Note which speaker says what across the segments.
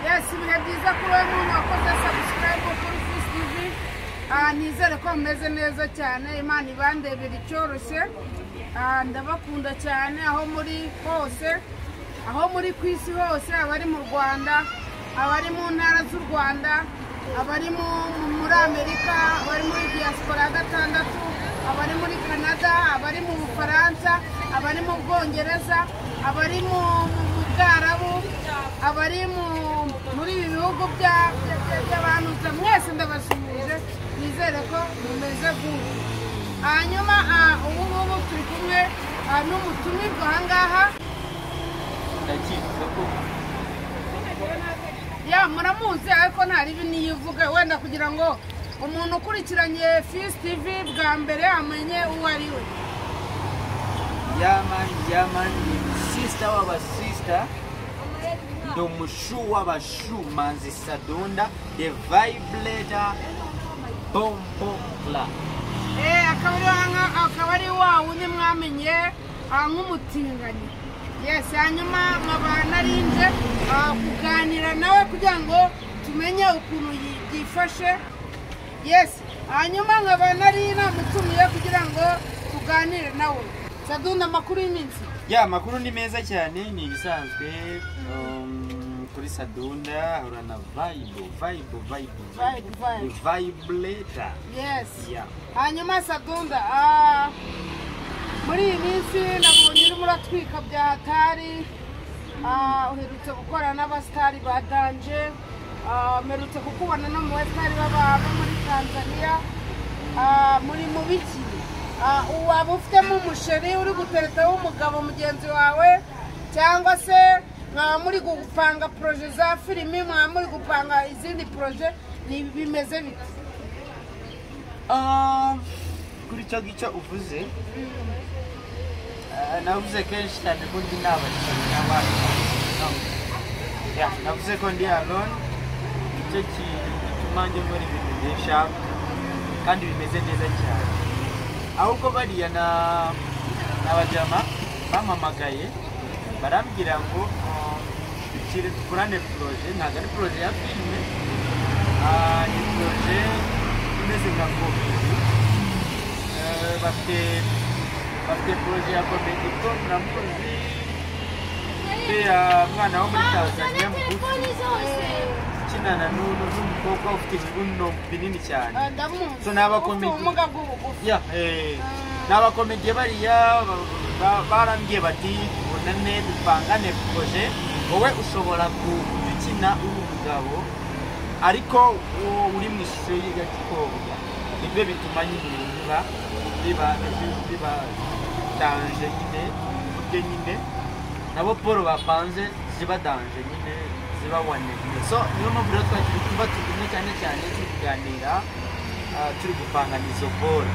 Speaker 1: Yes, ibihe byiza kuri we muntu wakoze subscribe kuri Fist TV. Nizere ko meze neza cyane, Imana ibandebera icyoroshye. Ndabakunda cyane aho muri hose, aho muri kwisi hose, abari mu Rwanda, abari mu ntara z'u Rwanda, abari muri Amerika, abari muri diaspora ya gatandatu, abari muri Canada, abari mu Bufaransa, abari mu Bwongereza, abari mu Bwarabu, abari muri ibi bihugu by'abantu mwese ndabasuhuje, nizere ko mumeze gute. Hanyuma ubu turi kumwe n'umutumirwa aha ngaha. Muramuzi ariko ntari biniyivuga wenda kugira ngo umuntu ukurikiranye Fist TV bwa mbere amenye uwo ari we.
Speaker 2: Yamani sister w'abasister, ndo mushu w'abashu, manzi Sadunda, the vibrator bombokla.
Speaker 1: Akaba ari wa wundi mwamenye nk'umutinganyi. Yes, hanyuma nkaba narinje kuganira nawe kugira ngo tumenye ukuntu yifashe. Yes, hanyuma nkaba nari namutumiye kugira ngo tuganire nawe. Sadunda, amakuru y'iminsi?
Speaker 2: Amakuru ni meza cyane, ni ibisanzwe kuri Sadunda urana vibrator.
Speaker 1: Yes. Hanyuma Sadunda, muri iyi minsi nabonye urimo uratwika bya hatari, uherutse gukora n'abasitari ba Danje, mperutse kukubona no mu basitari baba muri Tanzania, muri mu biki? Waba ufitemo umusheri uri gutereta w'umugabo mugenzi wawe, cyangwa se mwaba muri gupanga proje za filimi, mwaba muri gupanga izindi proje, bimeze bite?
Speaker 2: Kuri cyo gico uvuze, navuze kenshi cyane ko ndi n'abasheri n'abandi. Navuze ko ndi alone, icyo gituma njye muri ibintu byinshi kandi bimeze neza cyane. Ahubwo bariya n'abajama bampamagaye barambwira ngo dukorane proje, ntabwo ari proje ya filime, ni proje imeze nka komedi. Bafite proje ya komedi ko muramuzi, mwana wo muri Tanzania mugufi ukinana n'umukobwa ufite ibibuno binini cyane. So n'abakomediye bariya barambwiye bati ubonane dupangane proje, wowe ushobora gukina umugabo ariko uri mu ishusho y'igikobwa. Ibyo bituma nyine biba danje nyine, ibyo nyine nabo Paul bapanze ziba danje nyine, ziba wane. So niyo mpamvu rero twari kuba turi cyane turi kuganira, turi gupangana izo Paul.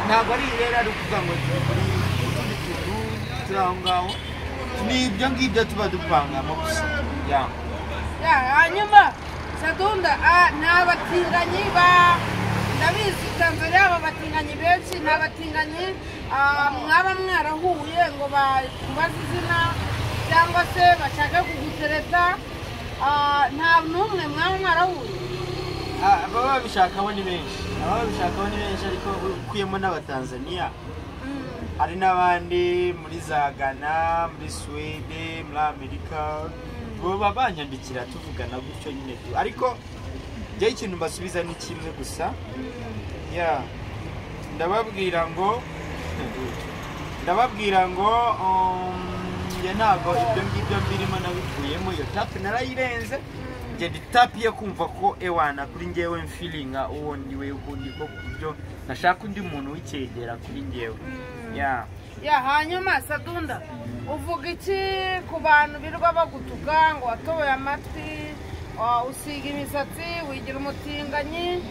Speaker 2: Ntabwo ari rero ari ukuvuga ngo turi kuri utundi tuntu turi aho ngaho, ni ibyo ngibyo tuba dupangamo gusa.
Speaker 1: Hanyuma Sadunda, n'abatinganyi ndabizi Tanzania, aba batinganyi benshi n'abatinganyi mwaba mwarahuye ngo bakubaze izina cyangwa se bashaka kugutereta, nta n'umwe mwaba mwarahuye?
Speaker 2: Ababa babishakaho ni benshi, ariko ukuyemo n'abatanzania hari n'abandi muri za Ghana, muri Sweden, muri Amerika, baba banyandikira tuvugana gutyo nyine. Ariko njye ikintu mbasubiza ni kimwe gusa, ndababwira ngo njye ntabwo ibyo ngibyo mbirimo nabivuyemo. Iyo tapi narayirenze, njye ndi tapi yo kumva ko ewana kuri njyewe mfilinga uwo ndiwe ubundi ko kubyo nashaka undi muntu w'icyegera kuri njyewe.
Speaker 1: Hanyuma Sadunda, uvuga iki ku bantu birirwa bagutuka ngo watoboye amatwi, usiga imisatsi, wigira umutinganyi?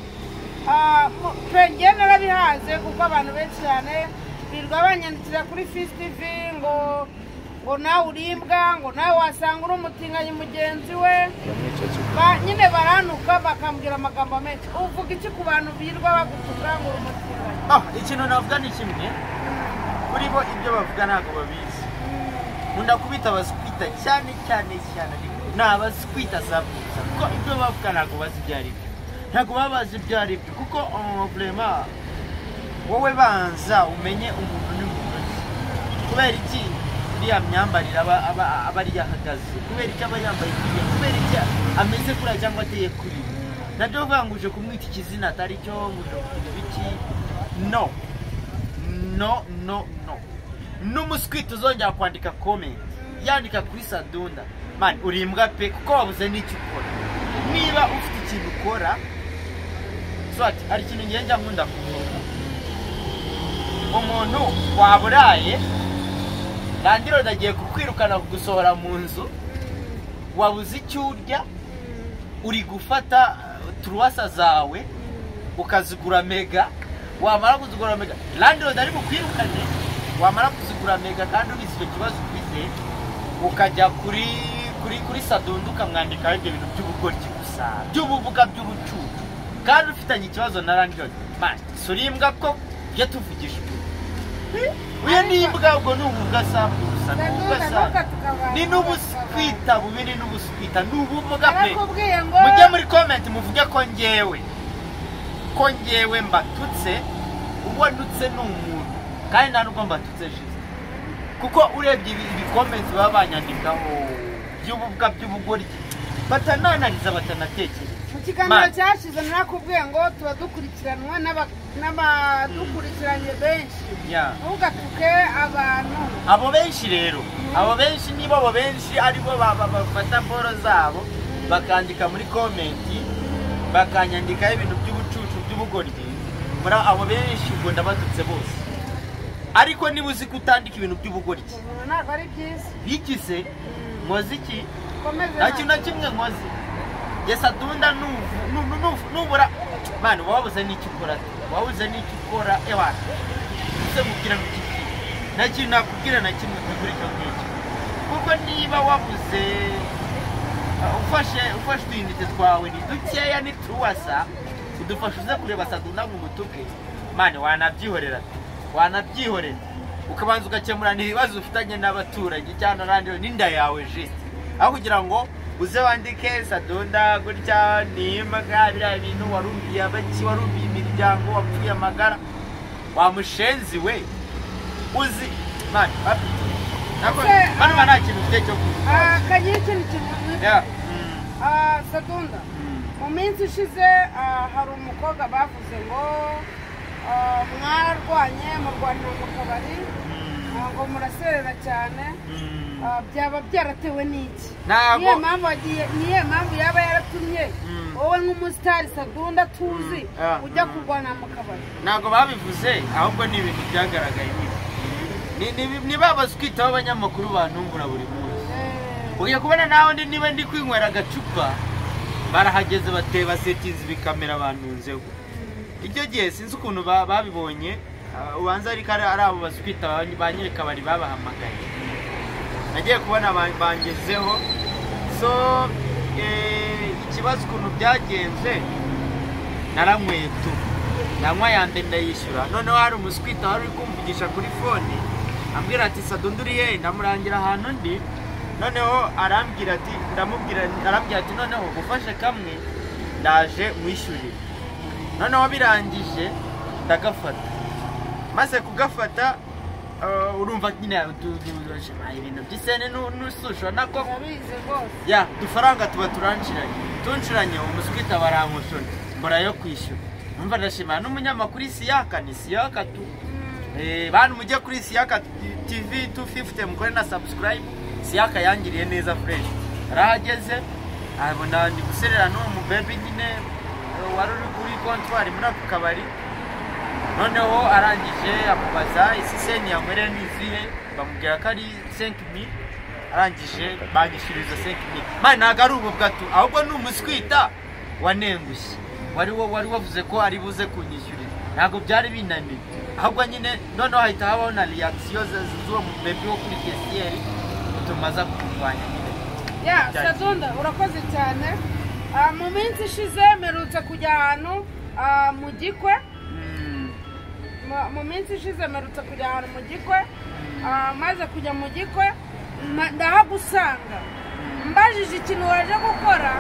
Speaker 1: Njye narabihaze kuko abantu benshi cyane birirwa banyandikira kuri Fist TV ngo nawe urimbwa, ngo nawe wasanga uri umutinganyi mugenzi we, nyine baranuka bakambwira amagambo menshi. Uvuga iki ku bantu birirwa bagutuka ngo uri umutinganyi?
Speaker 2: Ikintu navuga ni kimwe, kuri bo ibyo bavuga ntabwo babizi. Nkunda kubita abaswita cyane nabazi kwita sabusa kuko ibyo bavuga ntabwo bazi ibyo ari byo ntabwo babazi ibyo ari byo kuko vraiment wowe banza umenye umuntu n'umuntu kubera iki iriya myambarire aba ari yahagaze kubera iki aba yambaye kuriya kubera iki ameze kuriya cyangwa ateye kuri nabyo uvuga ngo uje kumwita ikizina atari cyo nguje kugira iki no n'umuswita uzongera kwandika comment yandika kuri Sadunda man urimbwa pe kuko wabuze n'icyo ukora niba ufite ikintu ukora swati ari ikintu ngenda nkunda kuvuga umuntu waburaye landiro ndagiye kukwirukana kugusohora mu nzu wabuze icyo urya uri gufata truwasa zawe ukazigura mega wamara kuzigura mega landiro ndari bukwirukane wamara kuzigura mega kandi ubizi icyo kibazo ufite ukajya kuri Sadunda ukamwandika ibyo bintu by'ubugoryi gusa by'ubuvuga by'ubucucu kandi ufitanye ikibazo na landiro man surimbwa ko byo tuvugisha uye nimbwa ubwo n'ubuvuga sabusa ni n'ubuswita bubiri n'ubuswita n'ubuvuga pe mujye muri comment muvuge ko ngewe mbatutse ubonutse n'umuntu kandi nta nubwo mbatutse jize kuko urebye ibi comments baba banyandikaho by'ubuvuga by'ubugoryi batananariza batanatekereza
Speaker 1: mu kiganiro cyashize narakubwiye ngo tuba dukurikiranwa n'abadukurikiranye benshi ntugatuke abantu
Speaker 2: abo benshi rero abo benshi niba abo benshi aribo bafata boro zabo bakandika muri komenti bakanyandikaho ibintu by'ubucucu by'ubugoryi muri abo benshi ubwo ndabatutse bose ariko niba uzi kutandika ibintu by'ubugoryi
Speaker 1: ntabwo ari byiza
Speaker 2: bigize nkoze iki nta kintu na kimwe nkoze Sadunda nubura mani wabuze n'icyo ukora ewana uze mubwira ngo iki nta kintu nakubwira na kimwe kuri icyo ngicyo kuko niba wabuze ufashe utuyinite twawe ni dukeya ni truwasa udufasha uze kureba Sadunda ngo umutuke mani wanabyihorera ukabanza ugakemurana ibibazo ufitanye n'abaturanyi cyangwa n'abandi n'inda yawe jisite aho kugira ngo uze wandike Sadunda gutya nimba biriya bintu warumbiye abaki warumbiye imiryango wapfuye amagara wamushenzi we uzi mani hano nta kintu ufite cyo kuvuga
Speaker 1: kagira ikintu kivuga Sadunda mu minsi ishize hari umukobwa bavuze ngo mwarwanye murwanira mu kabari ngo muraserera cyane byaba byaratewe n'iki niyo mpamvu yaba yaratumye wowe nk'umusitari Sadunda tuzi ujya kurwana mu kabari
Speaker 2: ntabwo babivuze ahubwo ni ibintu byagaragaye ni babaswitaho abanyamakuru bantumbura buri munsi ugiye kubona nawe niba ndi kwinywera agacupa barahageze basetinze ibikamera bantunzeho icyo gihe sinzi ukuntu babibonye ubanza ariko ari abo baswita ba nyirikabari babahamagaye nagiye kubona bangezeho so ikibazo ukuntu byagenze naranyweye tu nanywa yande ndayishyura noneho hari umuswita wari uri kumvugisha kuri fone ambwira ati Sadunda uri hehe ndamurangira ahantu ndi noneho arambwira ati noneho ufashe kamwe ndaje mwishyurire noneho birangije ndagafata maze kugafata urumva nyine ibintu by'isene n'ususho nako ya dufaranga tuba tunshiranye umuswita barankushona mbora yo kwishyura numva ndashimira n'umunyamakuru Siyaka ni Siyaka tu bantu mujye kuri Siyaka TV 250 mukore na subscribe Siyaka yangiriye neza fresh arahageze abona ndi guserera n'uwo mu baby nyine wari uri kuri comptoir muri ako kabari noneho arangije amubaza isiseni yamwereye n'izihe bamubwira ko ari 5000 arangije bagishyuriza 5000 mani ntabwo ari ubu bwato ahubwo ni umuswita wanengushye wari wavuze ko ari buze kunyishyurira ntabwo byari binaniye ahubwo nyine noneho hahita habaho na reaction z'uwo mu baby wo kuri kesiyeri tumaza kurwanya nyine
Speaker 1: Sadunda urakoze cyane mu minsi ishize merutse kujya ahantu mu gikwe mu minsi ishize merutse kujya ahantu mu gikwe maze kujya mu gikwe ndahagusanga mbajije ikintu waje gukora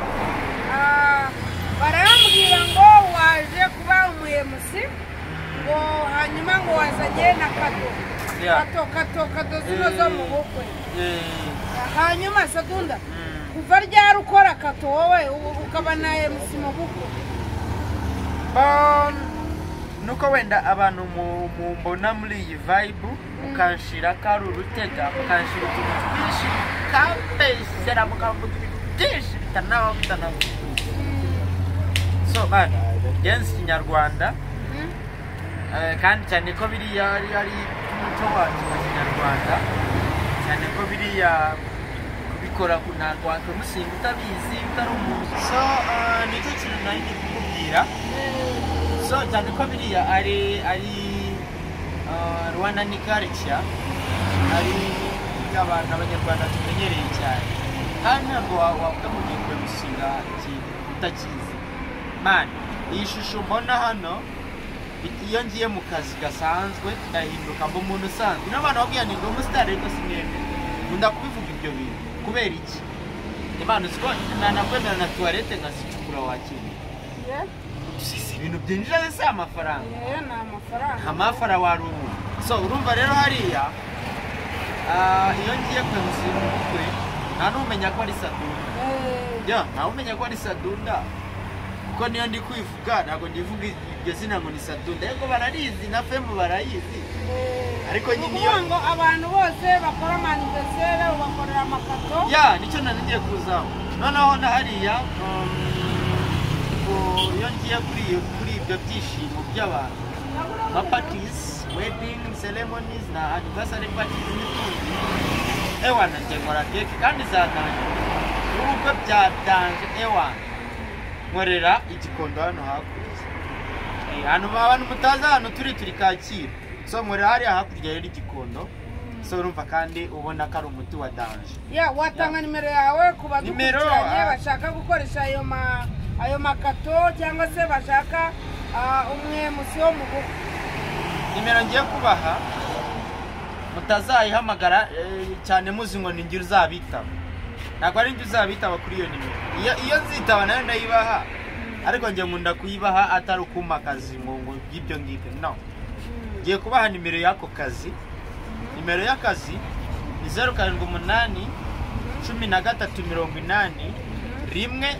Speaker 1: barambwira ngo waje kuba umuyemusi ngo hanyuma ngo wazanye na kato zino zo mu bukwe hanyuma Sadunda kuva ryari ukora kato wowe ukaba na emusi mu bukwe
Speaker 2: nuko wenda abantu mbona muri iyi vibe mukanshira kari urutega mukanshira utuntu twinshi kabesera mukavuga ibintu byinshi bitanaho so man dance kinyarwanda kandi cyane ko biriya ari umuco wacu wa kinyarwanda cyane ko biriya kubikora kunarwa kumusinga utabizi utari umuntu so nicyo kintu nari kukubwira so cyane ko biriya ari Rwanda ni culture ari abantu abanyarwanda tumenyereye cyane kandi ntabwo wavuga mu gihe gusinga ikintu utakizi man iyi shusho mbona hano iyo ngiye mu kazi gasanzwe ndahinduka mba umuntu usanzwe n'abantu babwiye ni ngo umusitari ariko sineme nkunda kubivuga ibyo bintu kubera iki imana uziko nanakwemera na tuwarete nkazicukura wakiriye ibintu byinjira se amafaranga amafaranga wari ubu so urumva rero hariya iyo ngiye kwemusiga umutwe nta n'umenya ko ari Sadunda nta umenya ko ari Sadunda kuko niyo ndi kwivuga ntabwo ndivuga iryo zina ngo ni Sadunda ariko bararizi na femu barayizi ariko nyine iyo
Speaker 1: ngo abantu bose bakora manifestere bakorera amakato
Speaker 2: nicyo nanigiye kuzaho noneho na hariya iyo ngiye kuri ibyo byishimo by'abantu nka parties wedding ceremonies na anniversary parties n'utundi ewana njye nkora keke kandi zadanje ubukwe byadanje ewana nkorera igikondo hano hakurya hano abantu mutaza hano turi Kacyiru so nkorera hariya hakurya rero igikondo so urumva kandi ubona ko ari umuti wa danje
Speaker 1: watanga nimero yawe ku badukurikiranye bashaka gukoresha ayo makato cyangwa se bashaka umwemusi wo mu bukwe
Speaker 2: nimero ngiye kubaha mutazayihamagara cyane muzi ngo ningira uzabitaba ntabwo ari njye uzabitaba kuri iyo nimero iyo nzitaba nayo ndayibaha ariko njye nkunda kuyibaha atari ukumpa akazi ngo by'ibyo ngibyo no ngiye kubaha nimero y'ako kazi nimero y'akazi ni 078 13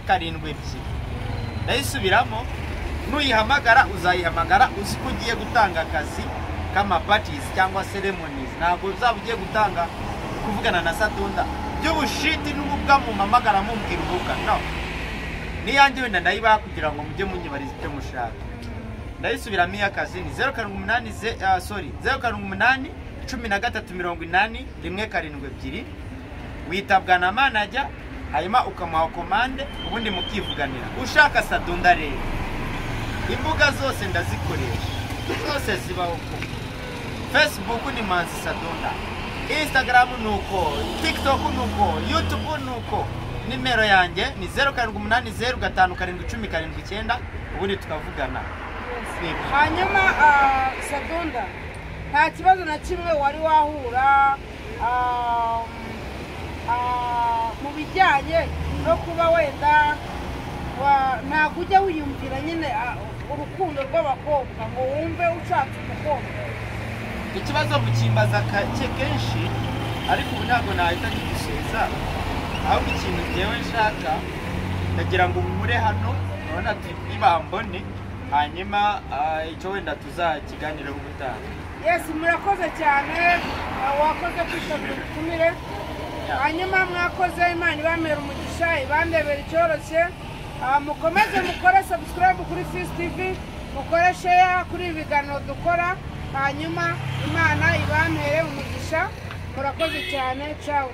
Speaker 2: 80 ndayisubiramo nuyihamagara uzayihamagara uzi ko ugiye gutanga akazi kama parties cyangwa ceremonies ntabwo uzaba ugiye gutanga kuvugana na Sadunda by'ubushiti n'ububwa mu mamagara mumbwira ubuka no niyanjye wenda ndayibaha kugira ngo mujye munyibariza icyo mushaka ndayisubiramo y'akazi ni 078 078 13 80 witabwa na manager hanyuma ukamuha komande ubundi mukivuganira ushaka Sadunda rero imbuga zose ndazikoresha zose zibaho ko Facebook ni Manzi Sadunda Instagram nuko TikTok nuko YouTube nuko nimero yanjye ni 0780551079 ubundi tukavugana
Speaker 1: hanyuma Sadunda nta kibazo na kimwe wari wahura mu bijyanye no kuba wenda ntabwo ujya wiyumvira nyine urukundo rw'abakobwa ngo wumve ushatse umukobwa
Speaker 2: ikibazo mukimbaza kenshi ariko ubu ntabwo nahita ngisubiza ahubwo ikintu njyewe nshaka ndagira ngo mure hano urabona turi kuri Bambone hanyuma icyo wenda tuzakiganiraho ubutaha
Speaker 1: murakoze cyane wakoze kwitabira ubutumire hanyuma mwakoze Imana ibamera umugisha ibandebera icyoroshye mukomeze mukore subscribe kuri Fizz TV mukore share kuri ibiganiro dukora hanyuma Imana ibamere umugisha murakoze cyane ciao